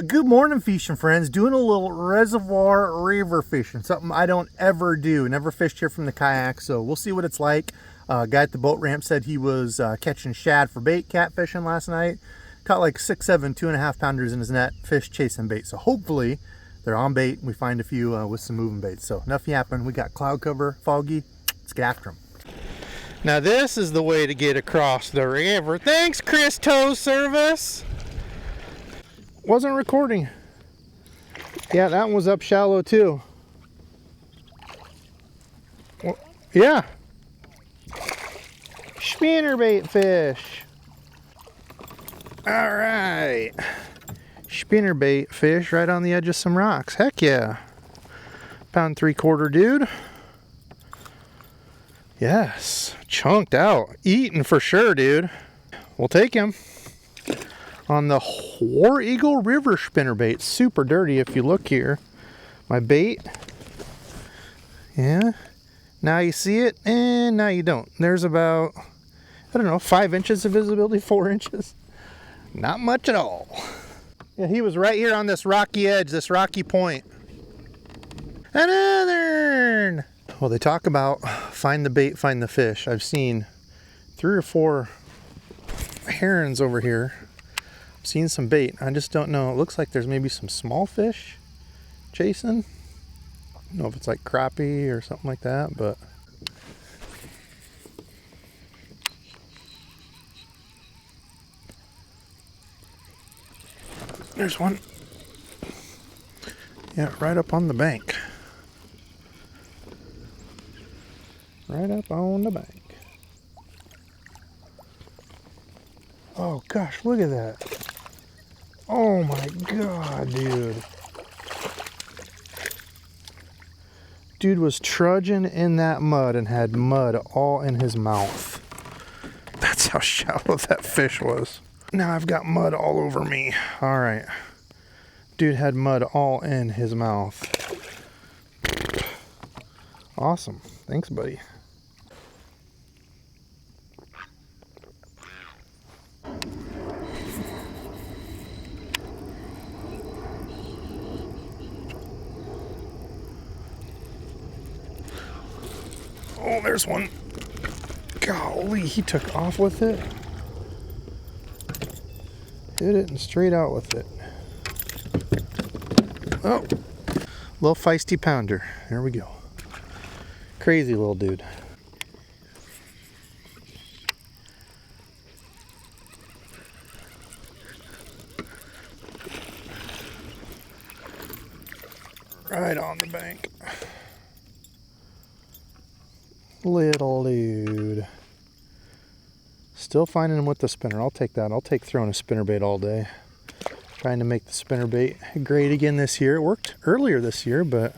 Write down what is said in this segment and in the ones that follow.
Good morning, fishing friends. Doing a little reservoir river fishing, something I don't ever do. Never fished here from the kayak, so we'll see what it's like. Guy at the boat ramp said he was catching shad for bait catfishing last night. Caught like 6, 7, 2.5 pounders in his net, fish chasing bait. So hopefully they're on bait. We find a few with some moving baits. So enough yapping. We got cloud cover, foggy. Let's get after them. Now this is the way to get across the river. Thanks, Chris Tow Service. Wasn't recording. Yeah, that one was up shallow too. Well, yeah. Spinnerbait fish. All right. Spinnerbait fish right on the edge of some rocks. Heck yeah. Pound 3/4, dude. Yes. Chunked out. Eating for sure, dude. We'll take him. On the War Eagle River spinnerbait. Super dirty if you look here. My bait. Yeah. Now you see it, and now you don't. There's about, I don't know, 5 inches of visibility, 4 inches. Not much at all. Yeah, he was right here on this rocky edge, this rocky point. Another! Well, they talk about find the bait, find the fish. I've seen 3 or 4 herons over here. Seen some bait. I just don't know. It looks like there's maybe some small fish chasing. I don't know if it's like crappie or something like that, but there's one. Yeah, right up on the bank. Right up on the bank. Oh gosh, look at that. Oh my god, dude. Dude was trudging in that mud and had mud all in his mouth. That's how shallow that fish was. Now I've got mud all over me. All right. Dude had mud all in his mouth. Awesome. Thanks, buddy. Oh, there's one. Golly, he took off with it. Hit it and straight out with it. Oh, little feisty pounder. There we go. Crazy little dude. Right on the bank. Little dude. Still finding him with the spinner. I'll take that. I'll take throwing a spinnerbait all day. Trying to make the spinnerbait great again this year. It worked earlier this year, but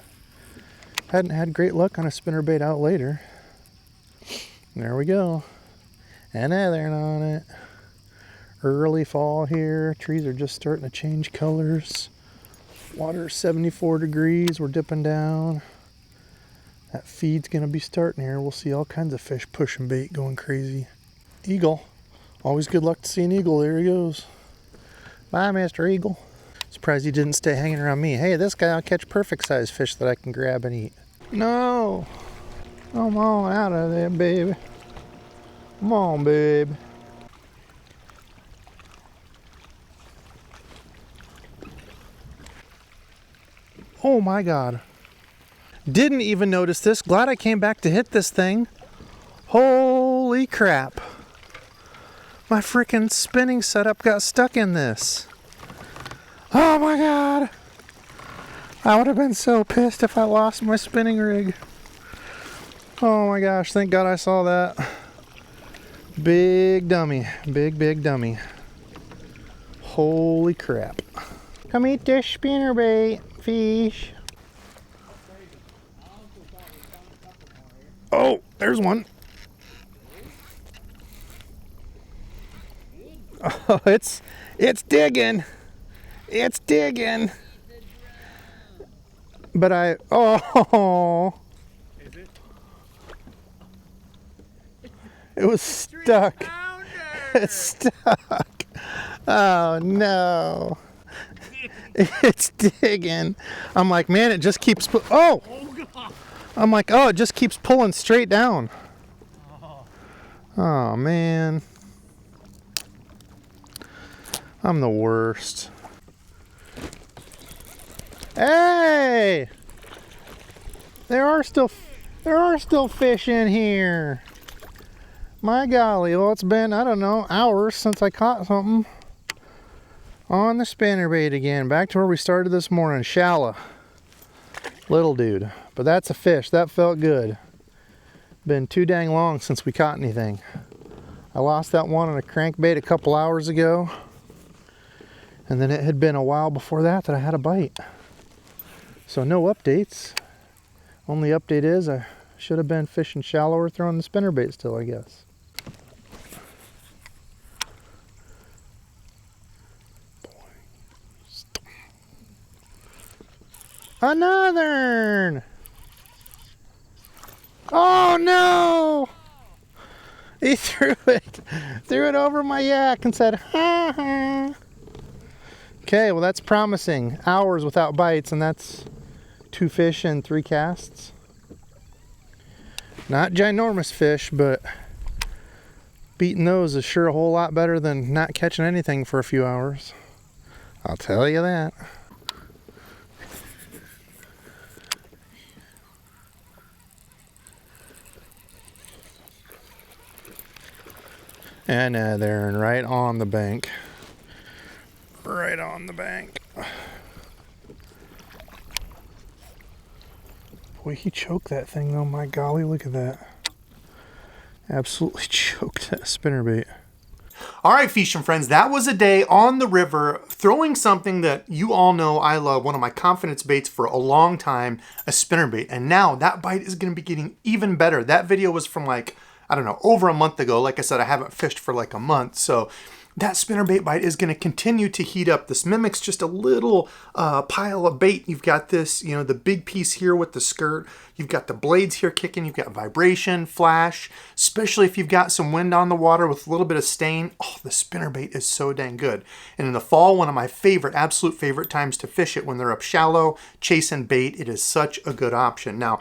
hadn't had great luck on a spinnerbait out later. There we go. Another on it. Early fall here. Trees are just starting to change colors. Water 74 degrees. We're dipping down. That feed's going to be starting here. We'll see all kinds of fish pushing bait, going crazy. Eagle. Always good luck to see an eagle. There he goes. Bye, Mr. Eagle. Surprised he didn't stay hanging around me. Hey, this guy will catch perfect size fish that I can grab and eat. No. Come on out of there, baby. Come on, babe. Oh my God. Didn't even notice this. Glad I came back to hit this thing. Holy crap. My freaking spinning setup got stuck in this. Oh my God. I would have been so pissed if I lost my spinning rig. Oh my gosh, thank God I saw that. Big dummy. Big dummy. Holy crap. Come eat this spinnerbait, fish. Oh, there's one. Oh, it's digging. It's digging. But oh. Is it? It was stuck. It's stuck. Oh no. It's digging. I'm like, man, it just keeps, oh! I'm like, oh, it just keeps pulling straight down. Oh, man. I'm the worst. Hey! There are still fish in here. My golly, well, it's been, I don't know, hours since I caught something. On the spinnerbait again, back to where we started this morning, shallow. Little dude, but that's a fish, that felt good. Been too dang long since we caught anything. I lost that one on a crankbait a couple hours ago. And then it had been a while before that I had a bite. So no updates. Only update is I should have been fishing shallower, throwing the spinnerbait still, I guess. Another! Oh no! He threw it over my yak and said, ha ha. Okay, well that's promising. Hours without bites, and that's 2 fish and 3 casts. Not ginormous fish, but beating those is sure a whole lot better than not catching anything for a few hours. I'll tell you that. Another, and right on the bank. Right on the bank. Boy, he choked that thing though, my golly, look at that. Absolutely choked that spinnerbait. All right, fishing friends, that was a day on the river throwing something that you all know I love, one of my confidence baits for a long time, a spinnerbait. And now that bite is going to be getting even better. That video was from like, I don't know, over a month ago. Like I said, I haven't fished for like a month. So that spinnerbait bite is going to continue to heat up. This mimics just a little pile of bait. You've got this, you know, the big piece here with the skirt. You've got the blades here kicking. You've got vibration, flash, especially if you've got some wind on the water with a little bit of stain. Oh, the spinnerbait is so dang good. And in the fall, one of my favorite, absolute favorite times to fish it when they're up shallow, chasing bait. It is such a good option. Now,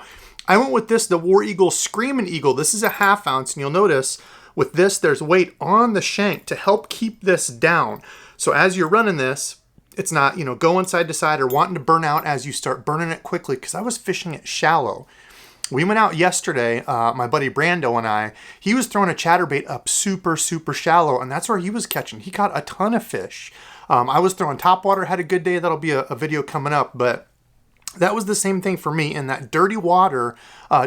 I went with this, the War Eagle Screaming Eagle. This is a 1/2 ounce, and you'll notice with this, there's weight on the shank to help keep this down. So as you're running this, it's not, you know, going side to side or wanting to burn out as you start burning it quickly, because I was fishing it shallow. We went out yesterday, my buddy Brando and I, he was throwing a chatterbait up super, super shallow, and that's where he was catching. He caught a ton of fish. I was throwing topwater, had a good day. That'll be a video coming up, but that was the same thing for me in that dirty water.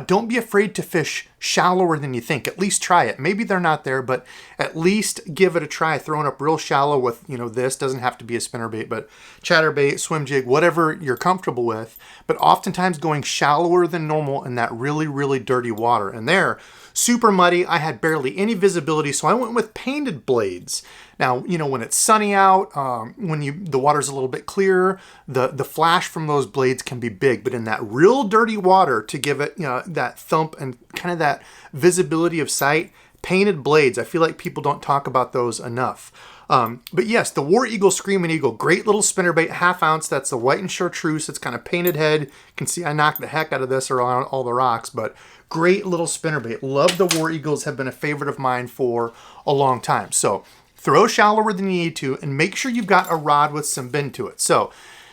Don't be afraid to fish shallower than you think. At least try it. Maybe they're not there, but at least give it a try. Throwing up real shallow with, you know, this doesn't have to be a spinnerbait, but chatterbait, swim jig, whatever you're comfortable with. But oftentimes going shallower than normal in that really, really dirty water. And there, super muddy. I had barely any visibility, so I went with painted blades. Now, you know, when it's sunny out, when the water's a little bit clearer, the flash from those blades can be big. But in that real dirty water, to give it, you know, that thump and kind of that visibility of sight, painted blades. I feel like people don't talk about those enough. But yes, the War Eagle Screaming Eagle, great little spinnerbait, 1/2 ounce. That's the white and chartreuse. It's kind of painted head. You can see I knocked the heck out of this around all the rocks, but great little spinnerbait. Love the War Eagles, have been a favorite of mine for a long time. So throw shallower than you need to, and make sure you've got a rod with some bend to it. So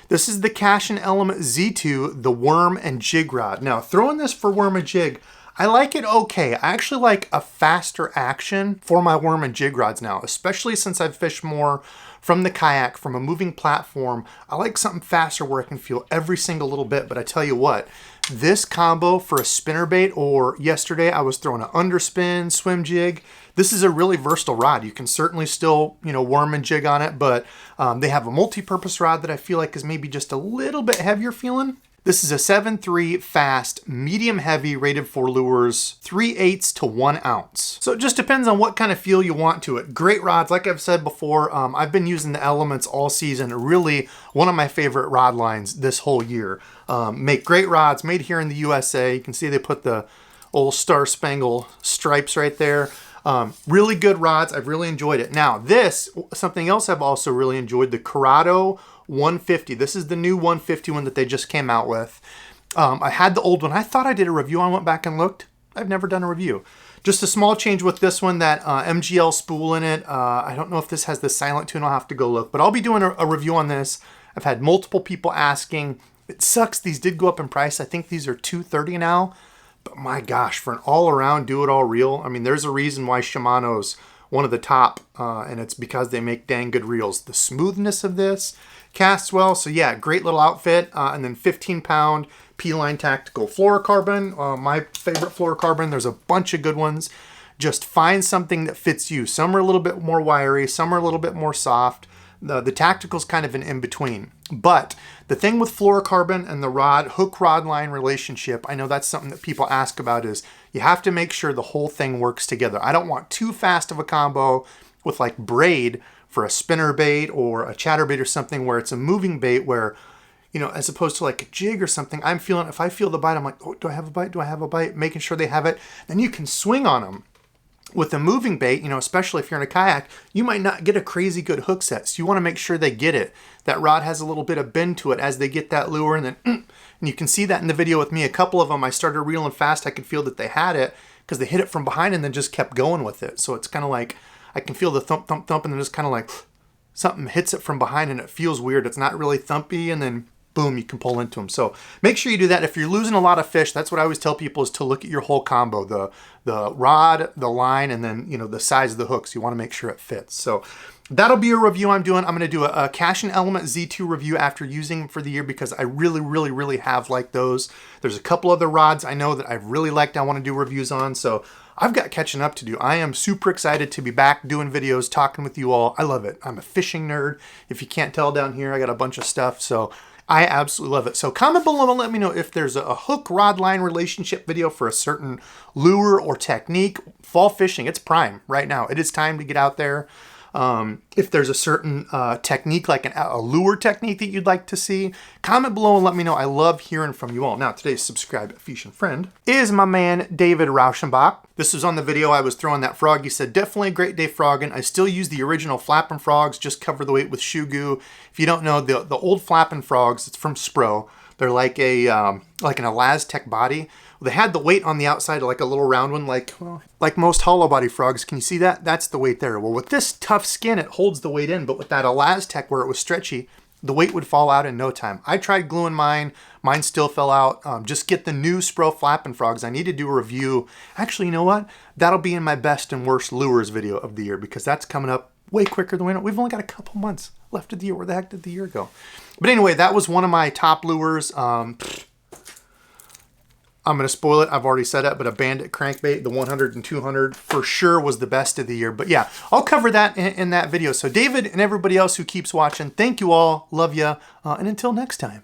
this is the Cash and Element Z2, the worm and jig rod. Now, throwing this for worm and jig, I like it okay. I actually like a faster action for my worm and jig rods now, especially since I've fished more from the kayak, from a moving platform. I like something faster where I can feel every single little bit. But I tell you what, this combo for a spinnerbait, or yesterday I was throwing an underspin, swim jig, this is a really versatile rod. You can certainly still, you know, worm and jig on it, but they have a multi-purpose rod that I feel like is maybe just a little bit heavier feeling. This is a 7.3 fast, medium heavy, rated for lures 3/8 to 1 ounce. So it just depends on what kind of feel you want to it. Great rods, like I've said before, I've been using the Elements all season. Really one of my favorite rod lines this whole year. Make great rods, made here in the USA. You can see they put the old Star Spangled stripes right there. Really good rods. I've really enjoyed it. Now this, something else I've also really enjoyed, the Corrado 150. This is the new 150 one that they just came out with. I had the old one. I thought I did a review. I went back and looked. I've never done a review. Just a small change with this one, that MGL spool in it. I don't know if this has the silent tune. I'll have to go look. But I'll be doing a review on this. I've had multiple people asking. It sucks. These did go up in price. I think these are $230 now. But my gosh, for an all-around do-it-all reel, I mean, there's a reason why Shimano's one of the top, and it's because they make dang good reels. The smoothness of this casts well. So yeah, great little outfit. And then 15-pound P-Line Tactical fluorocarbon. My favorite fluorocarbon. There's a bunch of good ones. Just find something that fits you. Some are a little bit more wiry. Some are a little bit more soft. The Tactical's kind of an in-between. But the thing with fluorocarbon and the hook-rod line relationship, I know that's something that people ask about, is you have to make sure the whole thing works together. I don't want too fast of a combo with like braid for a spinnerbait or a chatterbait or something where it's a moving bait where, you know, as opposed to like a jig or something, I'm feeling, if I feel the bite, I'm like, oh, do I have a bite? Do I have a bite? Making sure they have it. Then you can swing on them. With a moving bait, you know, especially if you're in a kayak, you might not get a crazy good hook set. So you want to make sure they get it. That rod has a little bit of bend to it as they get that lure, and then, and you can see that in the video with me. A couple of them, I started reeling fast. I could feel that they had it because they hit it from behind and then just kept going with it. So it's kind of like, I can feel the thump, thump, thump, and then just kind of like something hits it from behind and it feels weird. It's not really thumpy, and then boom, you can pull into them. So make sure you do that. If you're losing a lot of fish, that's what I always tell people, is to look at your whole combo, the rod, the line, and then, you know, the size of the hooks. You want to make sure it fits. So that'll be a review I'm doing. I'm going to do a Cash and Element Z2 review after using them for the year because I really, really, really have liked those. There's a couple other rods I know that I've really liked I want to do reviews on. So I've got catching up to do. I am super excited to be back doing videos, talking with you all. I love it. I'm a fishing nerd. If you can't tell down here, I got a bunch of stuff. So I absolutely love it. So comment below and let me know if there's a hook rod line relationship video for a certain lure or technique. Fall fishing, it's prime right now. It is time to get out there. If there's a certain technique, like a lure technique that you'd like to see, comment below and let me know. I love hearing from you all. Now, today's subscribed fishing friend is my man, David Rauschenbach. This was on the video I was throwing that frog. He said, definitely a great day frogging. I still use the original flapping frogs, just cover the weight with shoe goo. If you don't know, the old flapping frogs, it's from Spro. They're like an Elastec body. They had the weight on the outside, like a little round one, like most hollow body frogs. Can you see that? That's the weight there. Well, with this tough skin, it holds the weight in, but with that Elastec where it was stretchy, the weight would fall out in no time. I tried gluing mine. Mine still fell out. Just get the new Spro flapping frogs. I need to do a review. Actually, you know what? That'll be in my best and worst lures video of the year because that's coming up way quicker than we know. We've only got a couple months left of the year. Where the heck did the year go? But anyway, that was one of my top lures. I'm going to spoil it. I've already said it, but a Bandit crankbait, the 100 and 200 for sure was the best of the year. But yeah, I'll cover that in that video. So David and everybody else who keeps watching, thank you all. Love ya. And until next time.